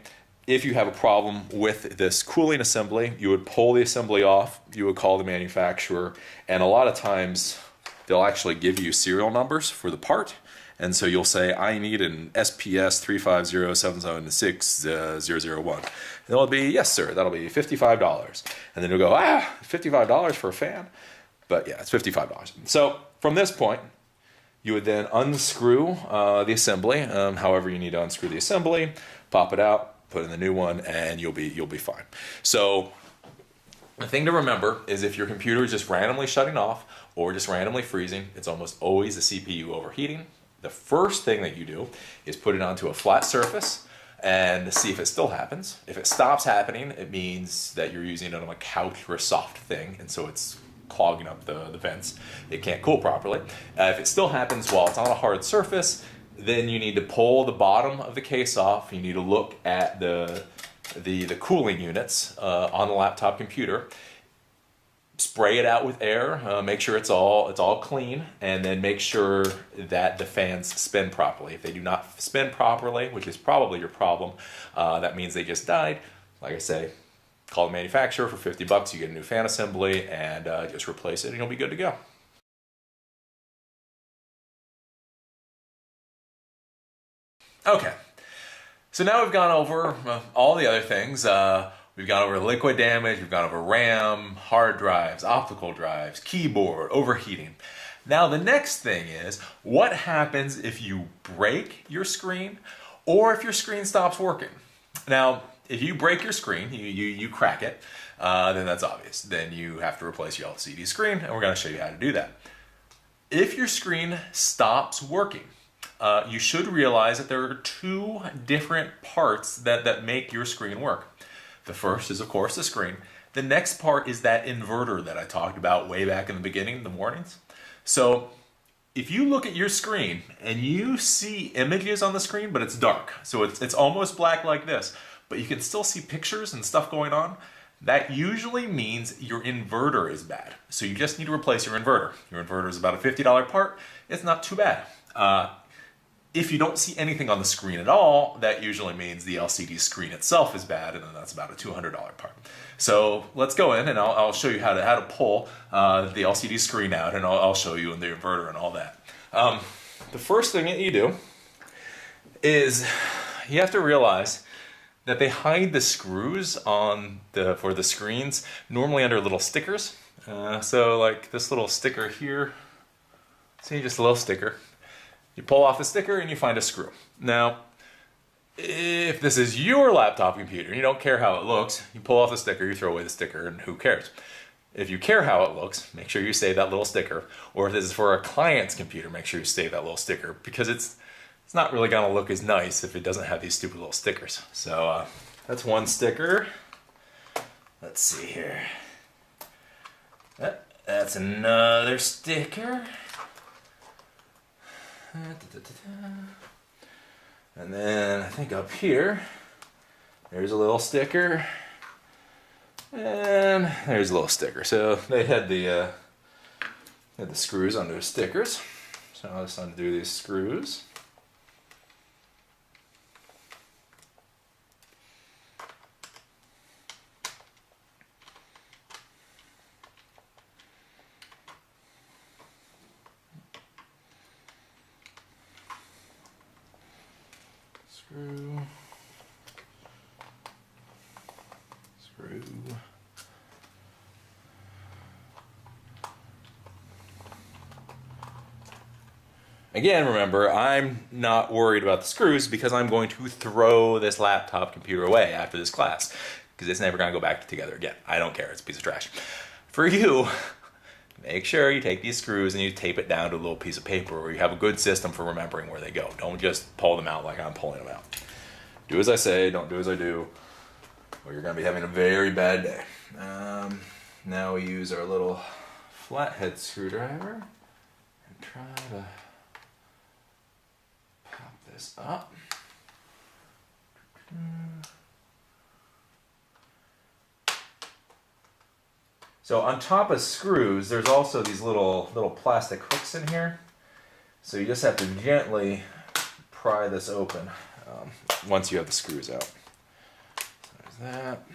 if you have a problem with this cooling assembly, you would pull the assembly off, you would call the manufacturer, and a lot of times they'll actually give you serial numbers for the part, And so you'll say, I need an SPS 350776001. And it'll be, yes, sir, that'll be $55. And then you'll go, $55 for a fan? But yeah, it's $55. So from this point, you would then unscrew the assembly, however you need to unscrew the assembly, pop it out, put in the new one, and you'll be fine. So the thing to remember is if your computer is just randomly shutting off or just randomly freezing, it's almost always the CPU overheating. The first thing that you do is put it onto a flat surface and see if it still happens. If it stops happening, it means that you're using it on a couch or a soft thing, and so it's clogging up the vents. It can't cool properly. If it still happens while it's on a hard surface, then you need to pull the bottom of the case off. You need to look at the cooling units on the laptop computer. Spray it out with air, make sure it's all clean, and then make sure that the fans spin properly. If they do not spin properly, which is probably your problem, that means they just died. Like I say, call the manufacturer for $50, you get a new fan assembly, and just replace it and you'll be good to go. Okay, so now we've gone over all the other things. We've gone over liquid damage, we've gone over RAM, hard drives, optical drives, keyboard, overheating. Now the next thing is, what happens if you break your screen or if your screen stops working? Now, if you break your screen, you crack it, then that's obvious. Then you have to replace your LCD screen, and we're going to show you how to do that. If your screen stops working, you should realize that there are two different parts that make your screen work. The first is, of course, the screen. The next part is that inverter that I talked about way back in the beginning, in the mornings. So if you look at your screen and you see images on the screen, but it's dark, so it's almost black like this, but you can still see pictures and stuff going on, that usually means your inverter is bad. So you just need to replace your inverter. Your inverter is about a $50 part. It's not too bad. If you don't see anything on the screen at all, that usually means the LCD screen itself is bad, and then that's about a $200 part. So let's go in and I'll show you how to pull the LCD screen out, and I'll show you in the inverter and all that. The first thing that you do is you have to realize that they hide the screws for the screens normally under little stickers. So like this little sticker here, see, just a little sticker. You pull off the sticker and you find a screw. Now, if this is your laptop computer and you don't care how it looks, you pull off the sticker, you throw away the sticker, and who cares? If you care how it looks, make sure you save that little sticker. Or if this is for a client's computer, make sure you save that little sticker, because it's not really gonna look as nice if it doesn't have these stupid little stickers. So that's one sticker. Let's see here. That's another sticker. And then I think up here, there's a little sticker, and there's a little sticker. So they had the screws under the stickers. So I'll just undo these screws. Screw. Screw. Again, remember, I'm not worried about the screws because I'm going to throw this laptop computer away after this class, because it's never going to go back together again. I don't care. It's a piece of trash. For you, make sure you take these screws and you tape it down to a little piece of paper, or you have a good system for remembering where they go. Don't just pull them out like I'm pulling them out. Do as I say, don't do as I do, or you're going to be having a very bad day. Now we use our little flathead screwdriver and try to pop this up. So on top of screws, there's also these little plastic hooks in here. So you just have to gently pry this open once you have the screws out. So there's that.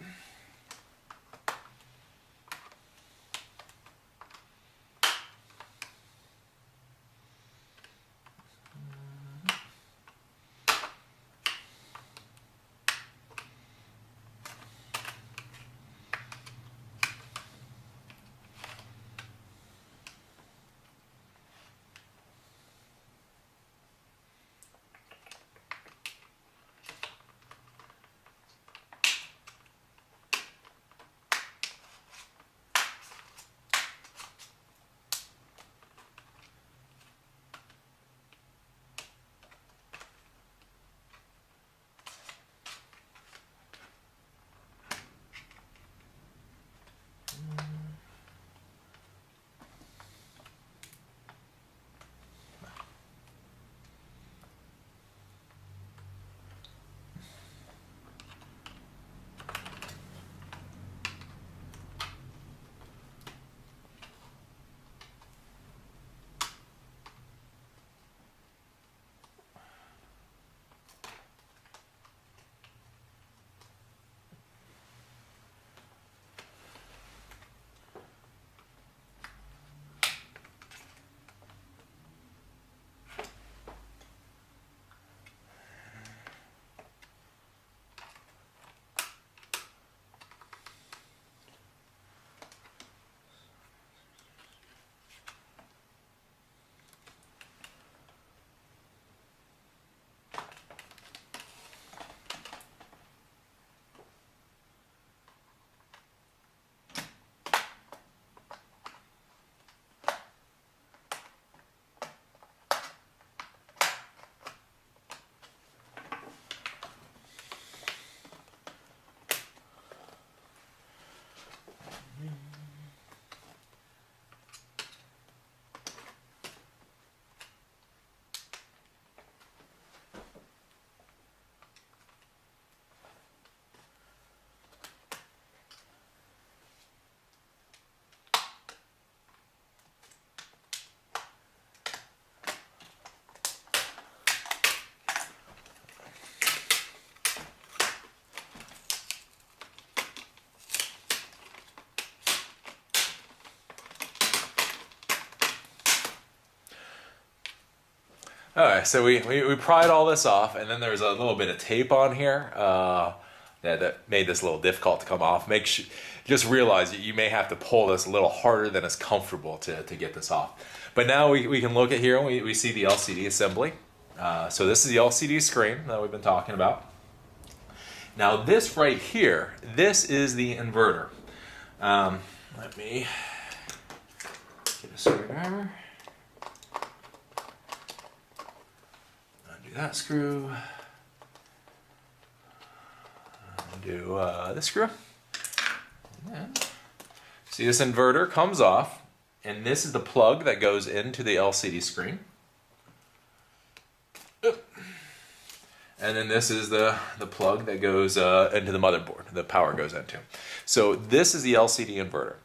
Alright, so we pried all this off, and then there's a little bit of tape on here that made this a little difficult to come off. Just realize you may have to pull this a little harder than is comfortable to get this off. But now we can look at here and we see the LCD assembly. So this is the LCD screen that we've been talking about. Now this right here, this is the inverter. Let me get a screwdriver. Undo that screw. Undo this screw. And then, see, this inverter comes off, and this is the plug that goes into the LCD screen. And then this is the plug that goes into the motherboard, the power goes into. So this is the LCD inverter.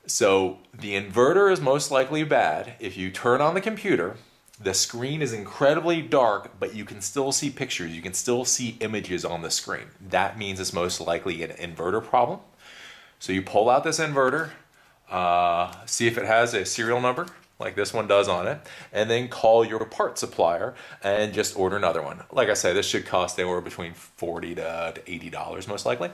So the inverter is most likely bad. If you turn on the computer, the screen is incredibly dark, but you can still see pictures. You can still see images on the screen. That means it's most likely an inverter problem. So you pull out this inverter, see if it has a serial number, like this one does on it, and then call your part supplier and just order another one. Like I said, this should cost anywhere between $40 to $80 most likely.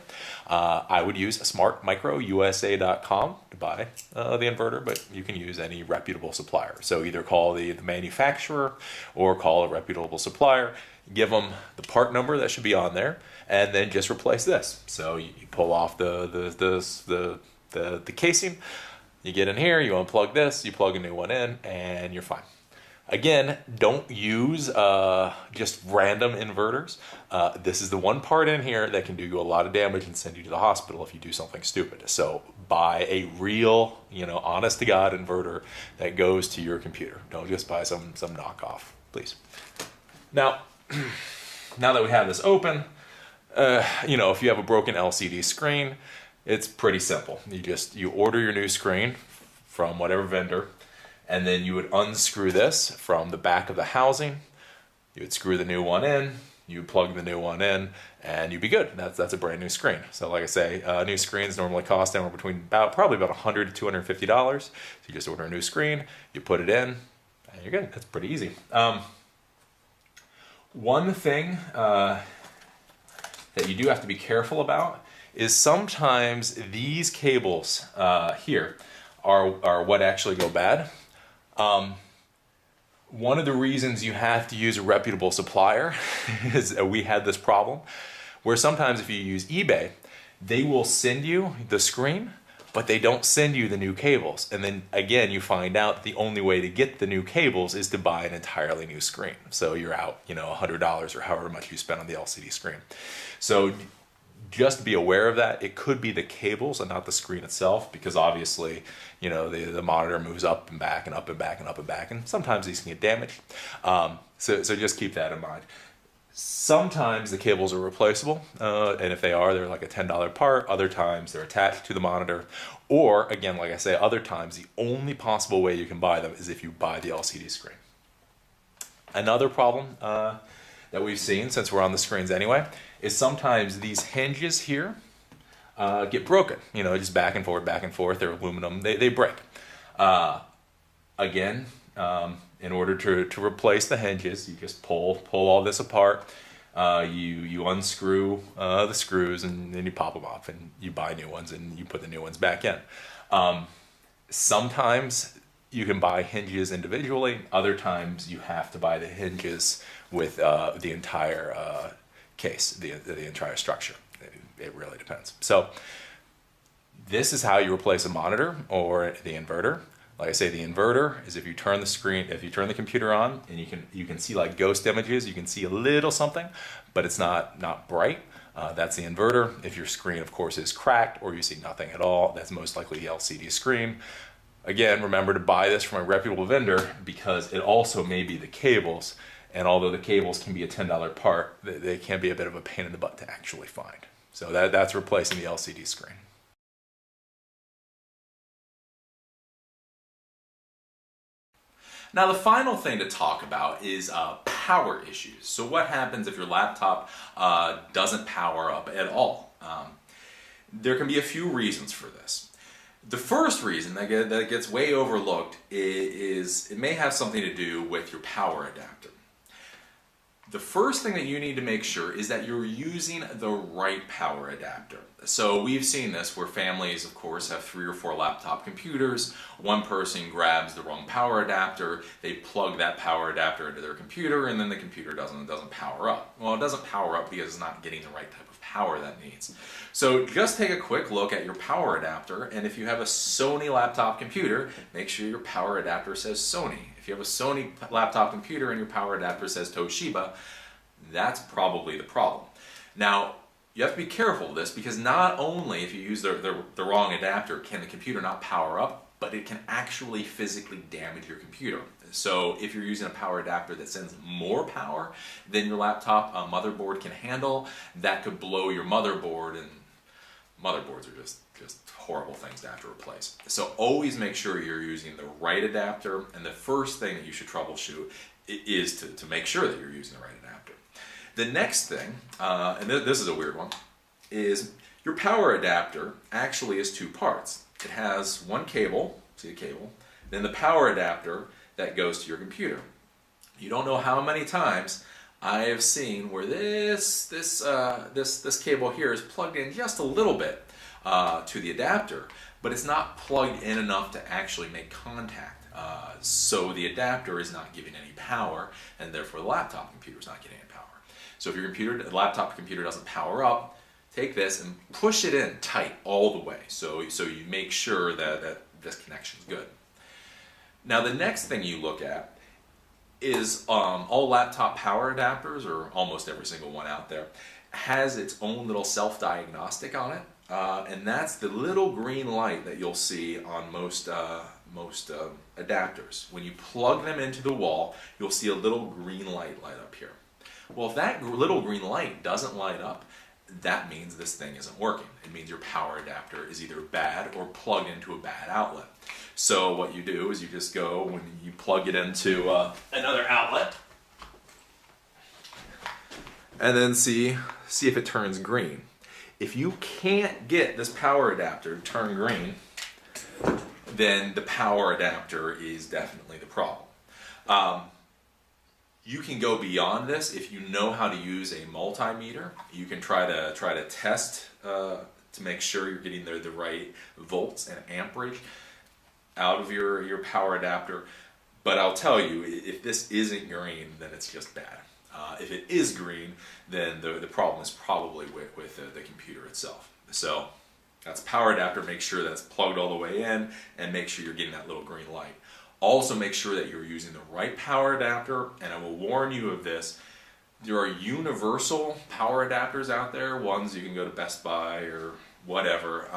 I would use smartmicrousa.com to buy the inverter, but you can use any reputable supplier. So either call the manufacturer or call a reputable supplier, give them the part number that should be on there, and then just replace this. So you pull off the casing, you get in here, you unplug this, you plug a new one in, and you're fine. Again, don't use just random inverters. This is the one part in here that can do you a lot of damage and send you to the hospital if you do something stupid. So buy a real, honest to God inverter that goes to your computer. Don't just buy some knockoff, please. Now that we have this open, if you have a broken LCD screen, it's pretty simple. You order your new screen from whatever vendor, and then you would unscrew this from the back of the housing. You would screw the new one in, you plug the new one in, and you'd be good. That's a brand new screen. So like I say, new screens normally cost anywhere between probably about $100 to $250. So you just order a new screen, you put it in, and you're good. That's pretty easy. One thing that you do have to be careful about is sometimes these cables here are what actually go bad. One of the reasons you have to use a reputable supplier is we had this problem where sometimes if you use eBay, they will send you the screen, but they don't send you the new cables. And then again, you find out the only way to get the new cables is to buy an entirely new screen. So you're out, $100 or however much you spend on the LCD screen. So just be aware of that. It could be the cables and not the screen itself, because obviously, the monitor moves up and back and up and back and up and back, and sometimes these can get damaged. So just keep that in mind. Sometimes the cables are replaceable, and if they are, they're like a $10 part. Other times they're attached to the monitor, or again, like I say, other times the only possible way you can buy them is if you buy the LCD screen. Another problem that we've seen, since we're on the screens anyway, is sometimes these hinges here get broken. Just back and forth. They're aluminum. They break. Again, in order to replace the hinges, you just pull all this apart. You unscrew the screws, and then you pop them off, and you buy new ones, and you put the new ones back in. Sometimes you can buy hinges individually. Other times you have to buy the hinges with the entire case, the entire structure. It really depends. So this is how you replace a monitor or the inverter. Like I say, the inverter is if you turn the computer on, and you can see like ghost images, you can see a little something, but it's not bright. That's the inverter. If your screen, of course, is cracked or you see nothing at all, that's most likely the LCD screen. Again, remember to buy this from a reputable vendor, because it also may be the cables. And although the cables can be a $10 part, they can be a bit of a pain in the butt to actually find. So that's replacing the LCD screen. Now, the final thing to talk about is power issues. So what happens if your laptop doesn't power up at all? There can be a few reasons for this. The first reason that gets way overlooked is it may have something to do with your power adapter. The first thing that you need to make sure is that you're using the right power adapter. So we've seen this where families, of course, have 3 or 4 laptop computers. One person grabs the wrong power adapter, they plug that power adapter into their computer, and then the computer doesn't power up. Well, it doesn't power up because it's not getting the right type of power that it needs. So just take a quick look at your power adapter, and if you have a Sony laptop computer, make sure your power adapter says Sony. If you have a Sony laptop computer and your power adapter says Toshiba, that's probably the problem. Now, you have to be careful of this because not only if you use the wrong adapter can the computer not power up, but it can actually physically damage your computer. So if you're using a power adapter that sends more power than your laptop motherboard can handle, that could blow your motherboard, and motherboards are just horrible things to have to replace. So always make sure you're using the right adapter, and the first thing that you should troubleshoot is to make sure that you're using the right adapter. The next thing, and this is a weird one, is your power adapter actually is 2 parts. It has one cable, see the cable, then the power adapter that goes to your computer. You don't know how many times I have seen where this cable here is plugged in just a little bit to the adapter, but it's not plugged in enough to actually make contact. So the adapter is not giving any power, and therefore the laptop computer is not getting any power. So if your laptop computer doesn't power up, take this and push it in tight all the way, so you make sure that this connection is good. Now the next thing you look at is all laptop power adapters, or almost every single one out there, has its own little self-diagnostic on it, and that's the little green light that you'll see on most adapters. When you plug them into the wall, you'll see a little green light up here. Well, if that little green light doesn't light up, that means this thing isn't working. It means your power adapter is either bad or plugged into a bad outlet. So what you do is you just go, when you plug it into another outlet, and then see if it turns green. If you can't get this power adapter to turn green, then the power adapter is definitely the problem. You can go beyond this if you know how to use a multimeter. You can try to test to make sure you're getting the right volts and amperage out of your power adapter. But I'll tell you, if this isn't green, then it's just bad. If it is green, then the problem is probably with the computer itself. So that's power adapter. Make sure that it's plugged all the way in, and make sure you're getting that little green light. Also make sure that you're using the right power adapter, and I will warn you of this. There are universal power adapters out there, ones you can go to Best Buy or whatever,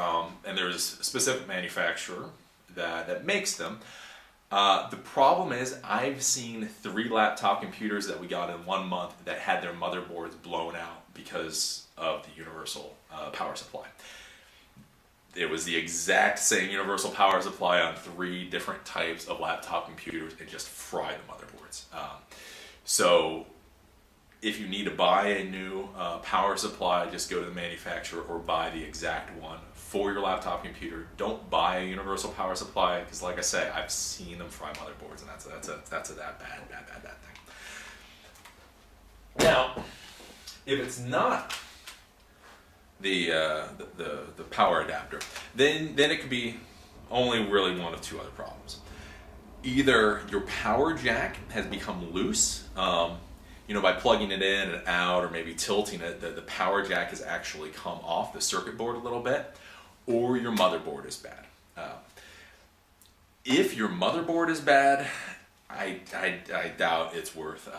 and there's a specific manufacturer that makes them. The problem is I've seen 3 laptop computers that we got in 1 month that had their motherboards blown out because of the universal power supply. It was the exact same universal power supply on 3 different types of laptop computers and just fried the motherboards. So if you need to buy a new power supply, just go to the manufacturer or buy the exact one for your laptop computer. Don't buy a universal power supply because, like I say, I've seen them fry motherboards, and that's a bad thing. Now, if it's not the power adapter, then it could be only really one of 2 other problems. Either your power jack has become loose, by plugging it in and out, or maybe tilting it, the power jack has actually come off the circuit board a little bit, or your motherboard is bad. If your motherboard is bad, I doubt it's worth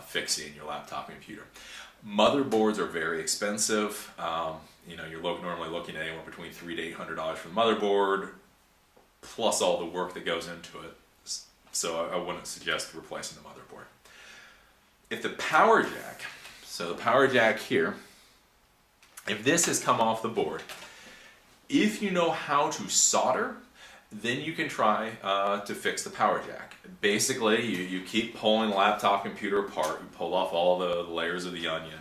fixing your laptop computer. Motherboards are very expensive. You're normally looking at anywhere between $300 to $800 for the motherboard, plus all the work that goes into it. So I wouldn't suggest replacing the motherboard. If the power jack, so the power jack here, if this has come off the board, if you know how to solder, then you can try to fix the power jack. Basically, you keep pulling the laptop computer apart, you pull off all the layers of the onion,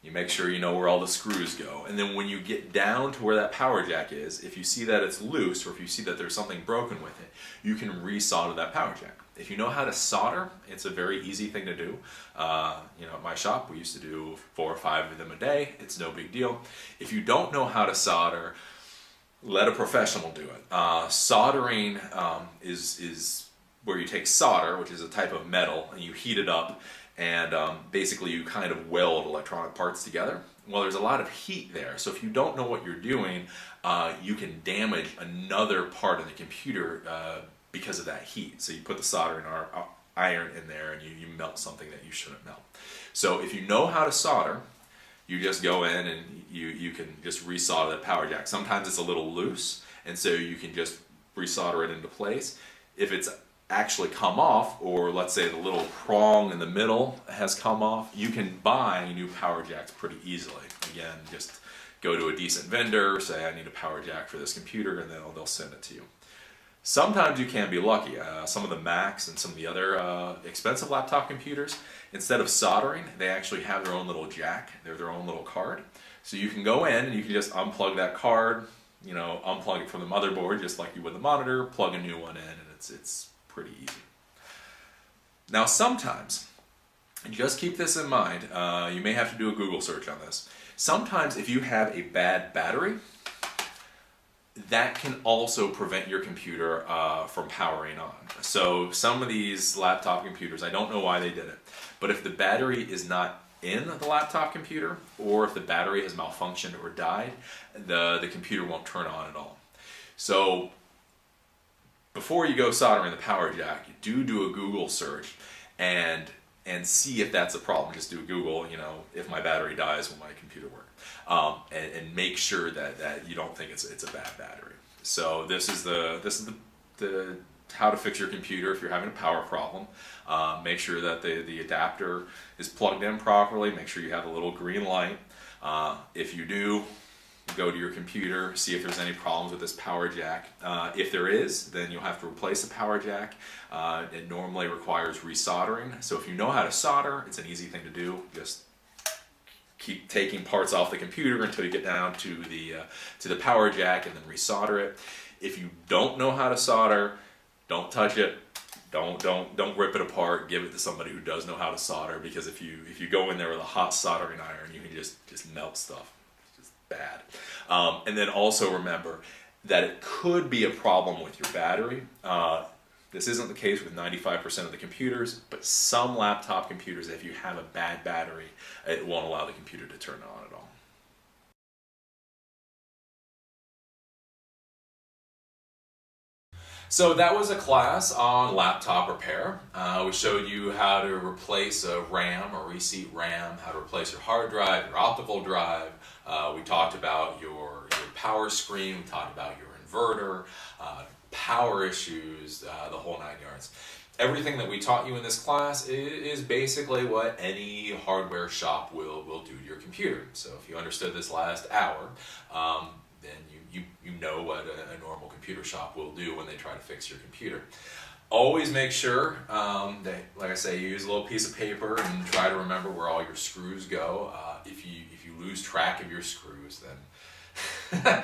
You make sure you know where all the screws go. And then when you get down to where that power jack is, if you see that it's loose or if you see that there's something broken with it, you can resolder that power jack. If you know how to solder, it's a very easy thing to do. At my shop, we used to do 4 or 5 of them a day. It's no big deal. If you don't know how to solder, let a professional do it. Soldering is where you take solder, which is a type of metal, and you heat it up, and basically you kind of weld electronic parts together. Well, there's a lot of heat there, so if you don't know what you're doing, you can damage another part of the computer because of that heat. So you put the soldering iron in there and you melt something that you shouldn't melt. So if you know how to solder, you just go in and you can just resolder that power jack. Sometimes it's a little loose, and so you can just resolder it into place. If it's actually come off, or let's say the little prong in the middle has come off, you can buy new power jacks pretty easily. Again, just go to a decent vendor, say I need a power jack for this computer, and they'll send it to you. Sometimes you can be lucky. Some of the Macs and some of the other expensive laptop computers, instead of soldering, they actually have their own little jack. They're their own little card. So you can go in and you can just unplug that card, unplug it from the motherboard just like you would the monitor, plug a new one in, and it's pretty easy. Now sometimes, and just keep this in mind, you may have to do a Google search on this. Sometimes if you have a bad battery, that can also prevent your computer from powering on. So some of these laptop computers, I don't know why they did it, but if the battery is not in the laptop computer, or if the battery has malfunctioned or died, the computer won't turn on at all. So before you go soldering the power jack, do a Google search and see if that's a problem. Just do a Google, if my battery dies, will my computer work? And make sure that you don't think it's a bad battery. So this is the how to fix your computer if you're having a power problem. Make sure that the adapter is plugged in properly. Make sure you have a little green light. If you do, go to your computer, see if there's any problems with this power jack. If there is, then you'll have to replace the power jack. It normally requires resoldering. So if you know how to solder, it's an easy thing to do. Just keep taking parts off the computer until you get down to the power jack and then resolder it. If you don't know how to solder, don't touch it. Don't rip it apart. Give it to somebody who does know how to solder, because if you go in there with a hot soldering iron, you can just melt stuff. It's just bad. And then also remember that it could be a problem with your battery. This isn't the case with 95% of the computers, but some laptop computers, if you have a bad battery, it won't allow the computer to turn on at all. So that was a class on laptop repair. We showed you how to replace a RAM or reseat RAM, how to replace your hard drive, your optical drive. We talked about your power screen, we talked about your inverter, power issues, the whole 9 yards. Everything that we taught you in this class is basically what any hardware shop will do to your computer. So if you understood this last hour, then you know what a normal computer shop will do when they try to fix your computer. Always make sure that, like I say, you use a little piece of paper and try to remember where all your screws go. If you lose track of your screws, then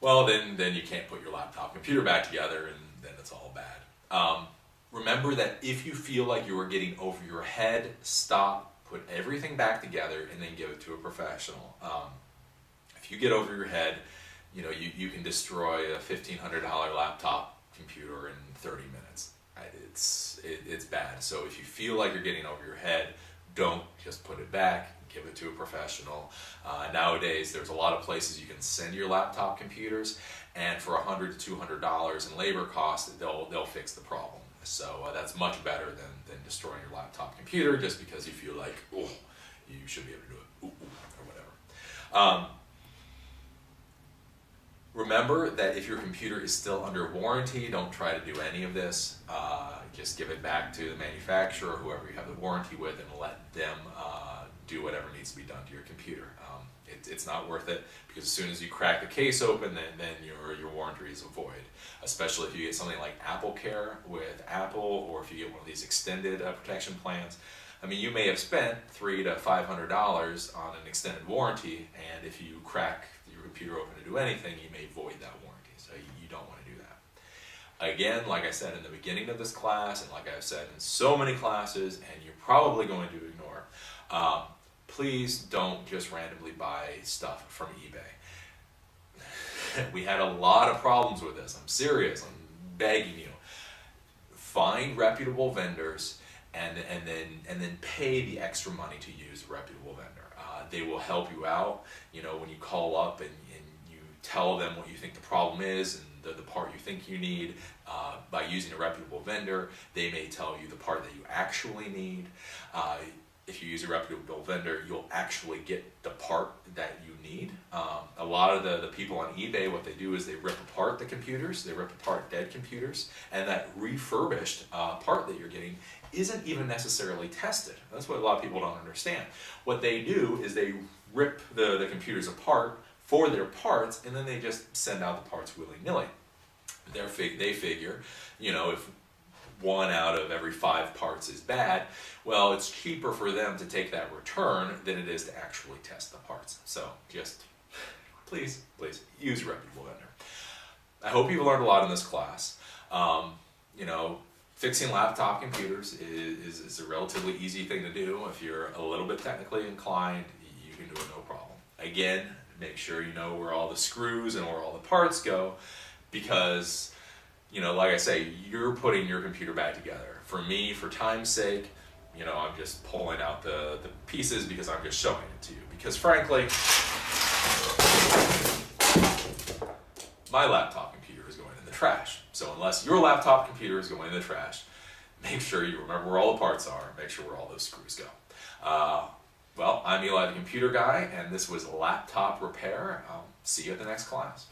well, then you can't put your laptop computer back together, and then it's all bad. Remember that if you feel like you are getting over your head, stop, put everything back together, and then give it to a professional. If you get over your head, you can destroy a $1,500 laptop computer in 30 minutes. It's bad. So if you feel like you're getting over your head, don't just put it back. Give it to a professional. Nowadays, there's a lot of places you can send your laptop computers, and for $100 to $200 in labor costs, they'll fix the problem. So that's much better than destroying your laptop computer just because you feel like, oh, you should be able to do it, or whatever. Remember that if your computer is still under warranty, don't try to do any of this. Just give it back to the manufacturer, whoever you have the warranty with, and let them do whatever needs to be done to your computer. It's not worth it, because as soon as you crack the case open, then your warranty is void. Especially if you get something like Apple Care with Apple, or if you get one of these extended protection plans. I mean, you may have spent $300 to $500 on an extended warranty, and if you crack your computer open to do anything, you may void that warranty. So you don't want to do that. Again, like I said in the beginning of this class, and like I've said in so many classes, and you're probably going to ignore, please don't just randomly buy stuff from eBay. We had a lot of problems with this. I'm serious. I'm begging you. Find reputable vendors and then pay the extra money to use a reputable vendor. They will help you out. You know, when you call up and you tell them what you think the problem is and the part you think you need, by using a reputable vendor, they may tell you the part that you actually need. If you use a reputable vendor, you'll actually get the part that you need. A lot of the people on eBay, what they do is they rip apart the computers, they rip apart dead computers, and that refurbished part that you're getting isn't even necessarily tested. That's what a lot of people don't understand. What they do is they rip the computers apart for their parts, and then they just send out the parts willy-nilly. They figure, you know, if 1 out of every 5 parts is bad, well, it's cheaper for them to take that return than it is to actually test the parts. So just please use a reputable vendor. I hope you've learned a lot in this class. You know, fixing laptop computers is a relatively easy thing to do. If you're a little bit technically inclined, you can do it no problem. Again, make sure you know where all the screws and where all the parts go, because, you know, like I say, you're putting your computer back together. For me, for time's sake, you know, I'm just pulling out the pieces because I'm just showing it to you. Because frankly, my laptop computer is going in the trash. So unless your laptop computer is going in the trash, make sure you remember where all the parts are, make sure where all those screws go. Well, I'm Eli, the computer guy, and this was Laptop Repair. I'll see you at the next class.